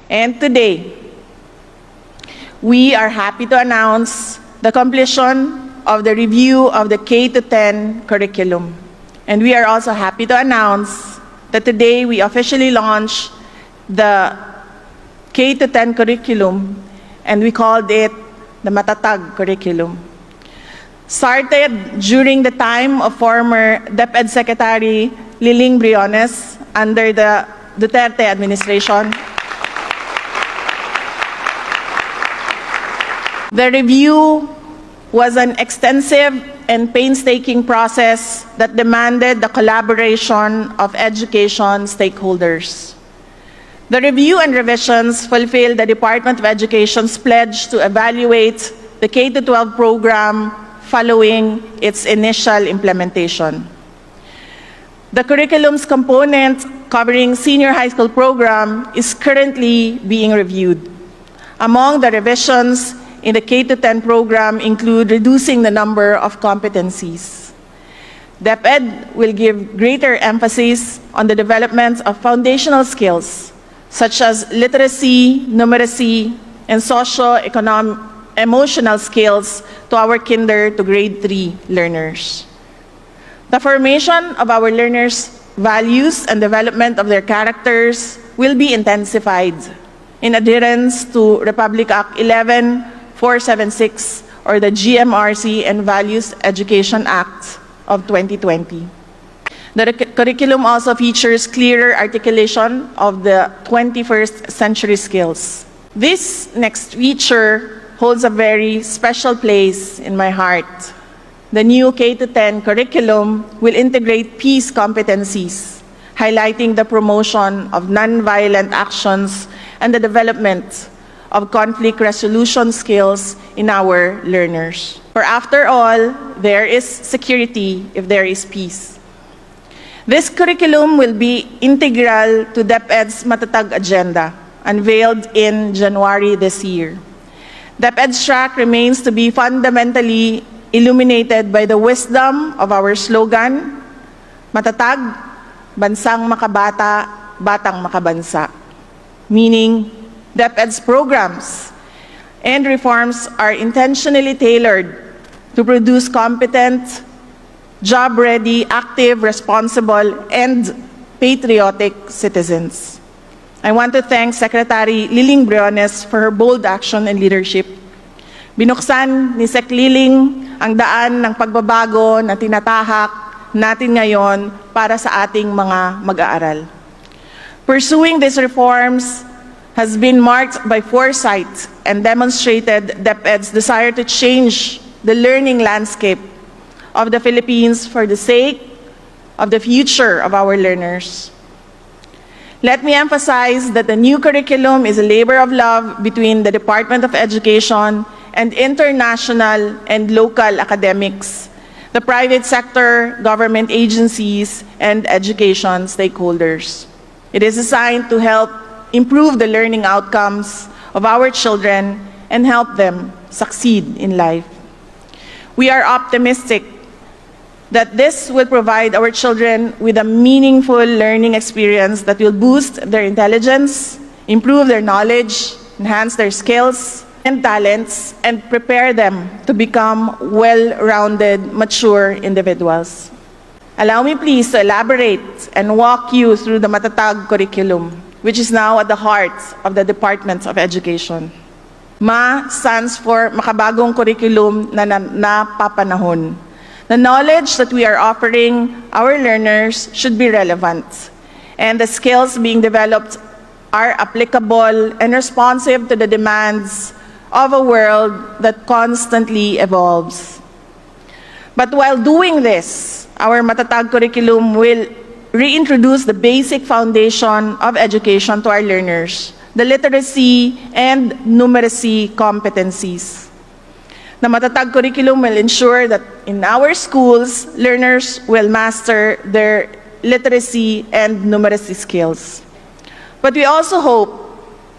And today, we are happy to announce the completion of the review of the K-10 curriculum. And we are also happy to announce that today we officially launch the K-10 curriculum, and we called it the Matatag curriculum. Started during the time of former DepEd Secretary Liling Briones under the Duterte administration. The review was an extensive and painstaking process that demanded the collaboration of education stakeholders. The review and revisions fulfilled the Department of Education's pledge to evaluate the K-12 program following its initial implementation. The curriculum's component covering senior high school program is currently being reviewed. Among the revisions in the K-10 program include reducing the number of competencies. DepEd will give greater emphasis on the development of foundational skills such as literacy, numeracy, and socio-emotional skills to our kinder to grade 3 learners. The formation of our learners' values and development of their characters will be intensified in adherence to Republic Act 11476 or the GMRC and Values Education Act of 2020. The curriculum also features clearer articulation of the 21st century skills. This next feature holds a very special place in my heart. The new K-10 curriculum will integrate peace competencies, highlighting the promotion of nonviolent actions and the development of conflict resolution skills in our learners. For after all, there is security if there is peace. This curriculum will be integral to DepEd's Matatag agenda, unveiled in January this year. DepEd's track remains to be fundamentally illuminated by the wisdom of our slogan, Matatag, Bansang Makabata, Batang Makabansa. Meaning, DepEd's programs and reforms are intentionally tailored to produce competent, job-ready, active, responsible, and patriotic citizens. I want to thank Secretary Liling Briones for her bold action and leadership. Binuksan ni Sec Liling ang daan ng pagbabago na tinatahak natin ngayon para sa ating mga mag-aaral. Pursuing these reforms has been marked by foresight and demonstrated DepEd's desire to change the learning landscape of the Philippines for the sake of the future of our learners. Let me emphasize that the new curriculum is a labor of love between the Department of Education and international and local academics, the private sector, government agencies, and education stakeholders. It is designed to help improve the learning outcomes of our children and help them succeed in life. We are optimistic that this will provide our children with a meaningful learning experience that will boost their intelligence, improve their knowledge, enhance their skills and talents, and prepare them to become well-rounded, mature individuals. Allow me please to elaborate and walk you through the Matatag curriculum, which is now at the heart of the Department of Education. MA stands for Makabagong Curriculum na Napapanahon. The knowledge that we are offering our learners should be relevant, and the skills being developed are applicable and responsive to the demands of a world that constantly evolves. But while doing this, our Matatag curriculum will reintroduce the basic foundation of education to our learners, the literacy and numeracy competencies. The Matatag curriculum will ensure that in our schools, learners will master their literacy and numeracy skills. But we also hope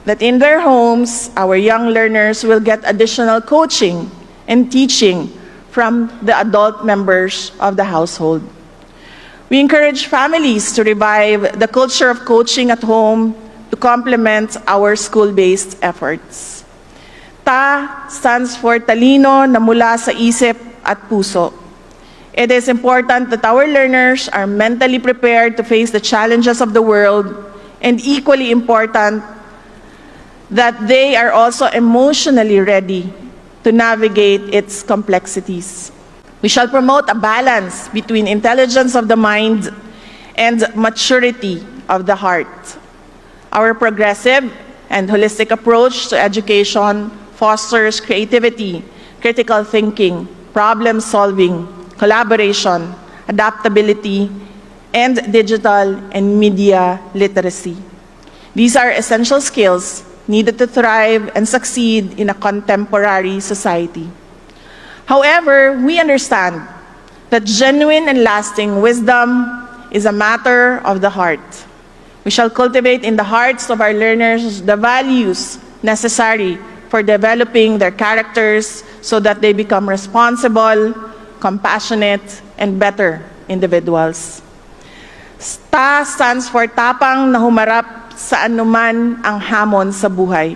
that in their homes, our young learners will get additional coaching and teaching from the adult members of the household. We encourage families to revive the culture of coaching at home to complement our school-based efforts. Ta stands for talino na mula sa isip at puso. It is important that our learners are mentally prepared to face the challenges of the world, and equally important that they are also emotionally ready to navigate its complexities. We shall promote a balance between intelligence of the mind and maturity of the heart. Our progressive and holistic approach to education fosters creativity, critical thinking, problem solving, collaboration, adaptability, and digital and media literacy. These are essential skills needed to thrive and succeed in a contemporary society. However, we understand that genuine and lasting wisdom is a matter of the heart. We shall cultivate in the hearts of our learners the values necessary for developing their characters so that they become responsible, compassionate, and better individuals. Ta stands for tapang na humarap sa anuman ang hamon sa buhay.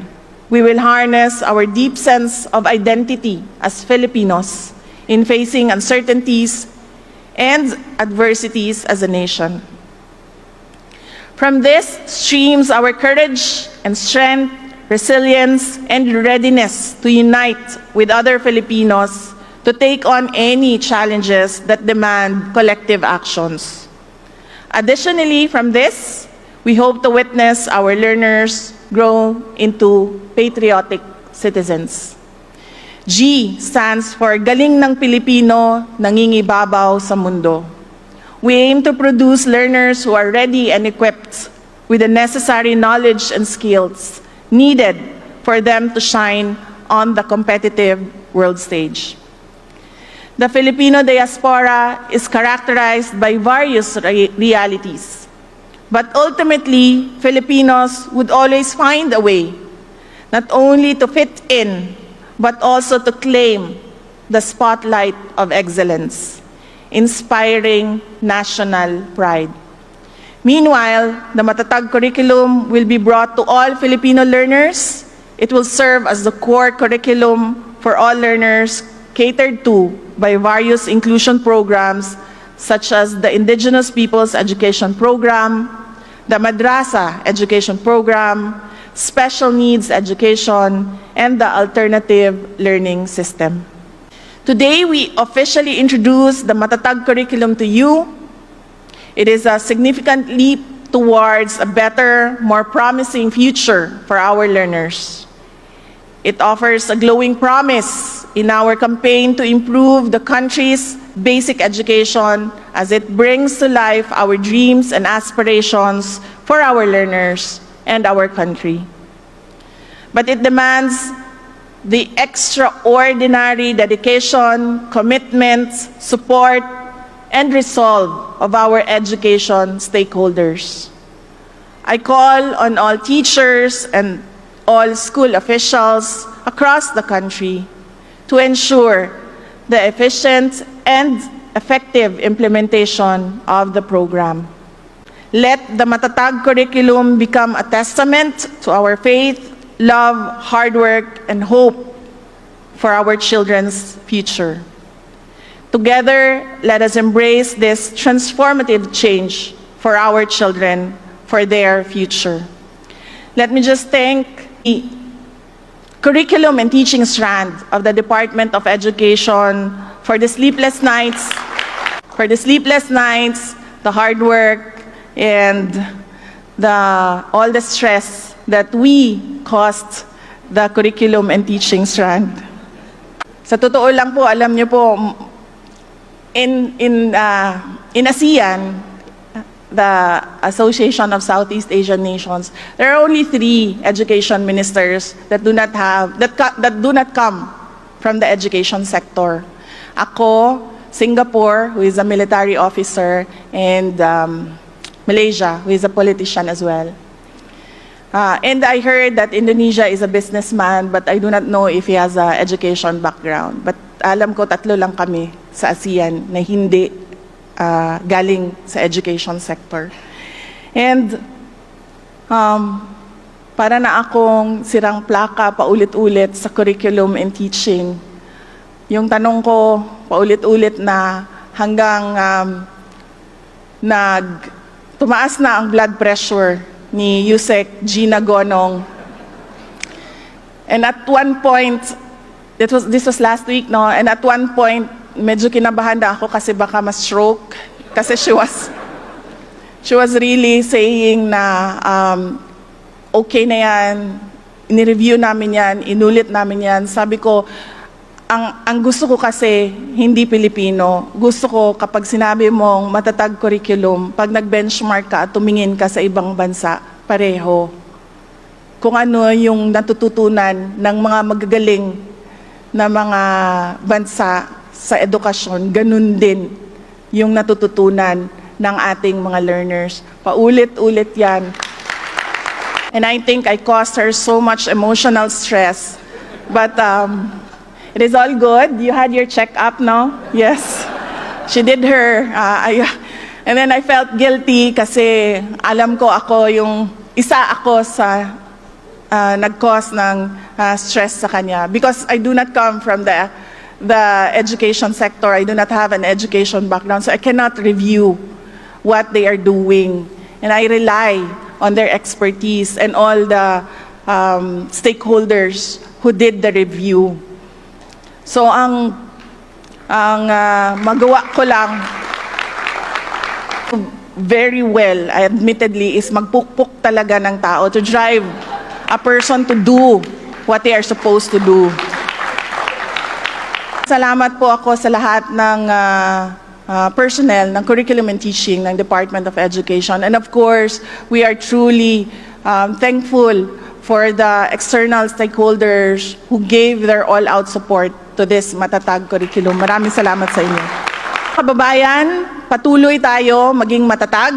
We will harness our deep sense of identity as Filipinos in facing uncertainties and adversities as a nation. From this streams our courage and strength, resilience, and readiness to unite with other Filipinos to take on any challenges that demand collective actions. Additionally, from this, we hope to witness our learners grow into patriotic citizens. G stands for Galing ng Pilipino, Nangingibabaw sa Mundo. We aim to produce learners who are ready and equipped with the necessary knowledge and skills needed for them to shine on the competitive world stage. The Filipino diaspora is characterized by various realities. But ultimately, Filipinos would always find a way, not only to fit in, but also to claim the spotlight of excellence, inspiring national pride. Meanwhile, the Matatag curriculum will be brought to all Filipino learners. It will serve as the core curriculum for all learners, catered to by various inclusion programs such as the Indigenous Peoples Education Program, the Madrasa Education Program, Special Needs Education, and the Alternative Learning System. Today, we officially introduce the Matatag curriculum to you. It is a significant leap towards a better, more promising future for our learners. It offers a glowing promise in our campaign to improve the country's basic education as it brings to life our dreams and aspirations for our learners and our country. But it demands the extraordinary dedication, commitment, support, and resolve of our education stakeholders. I call on all teachers and all school officials across the country to ensure the efficient and effective implementation of the program. Let the Matatag curriculum become a testament to our faith, love, hard work, and hope for our children's future. Together, let us embrace this transformative change for our children, for their future. Let me just thank the curriculum and teaching strand of the Department of Education for the sleepless nights, the hard work, and all the stress that we caused the curriculum and teaching strand. Sa totoo lang po, alam niyo po, in ASEAN, the Association of Southeast Asian Nations, there are only 3 education ministers that do not come from the education sector. Ako, Singapore, who is a military officer, and Malaysia, who is a politician as well. And I heard that Indonesia is a businessman, but I do not know if he has an education background. But alam ko, 3 lang kami sa ASEAN na hindi galing sa education sector. And para na akong sirang plaka paulit-ulit sa curriculum and teaching. Yung tanong ko paulit-ulit na hanggang tumaas na ang blood pressure ni Yusek Gina Gonong. And at one point, this was last week, no? And at one point, medyo kinabahan na ako kasi baka ma-stroke. Kasi she was really saying na okay na yan, inireview namin yan, inulit namin yan. Sabi ko, ang gusto ko kasi hindi Pilipino. Gusto ko kapag sinabi mong matatag curriculum, pag nag-benchmark ka at tumingin ka sa ibang bansa, pareho. Kung ano yung natututunan ng mga magagaling na mga bansa sa edukasyon, ganun din yung natututunan ng ating mga learners. Paulit-ulit yan. And I think I caused her so much emotional stress. But it is all good. You had your check-up, no? Yes. She did her. And then I felt guilty kasi alam ko isa ako sa nag-cause ng stress sa kanya. Because I do not come from the education sector. I do not have an education background. So I cannot review what they are doing. And I rely on their expertise and all the stakeholders who did the review. So ang magawa ko lang very well, admittedly, is magpukpok talaga ng tao to drive a person to do what they are supposed to do. Salamat po ako sa lahat ng personnel ng Curriculum and Teaching ng Department of Education. And of course, we are truly thankful for the external stakeholders who gave their all-out support to this Matatag curriculum. Maraming salamat sa inyo. Kababayan, patuloy tayo maging matatag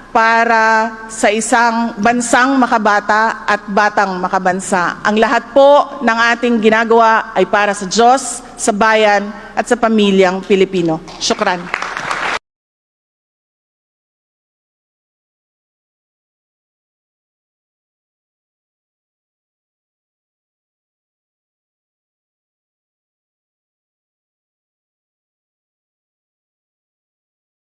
para sa isang bansang makabata at batang makabansa. Ang lahat po ng ating ginagawa ay para sa Diyos, sa bayan at sa pamilyang Pilipino. Syukran.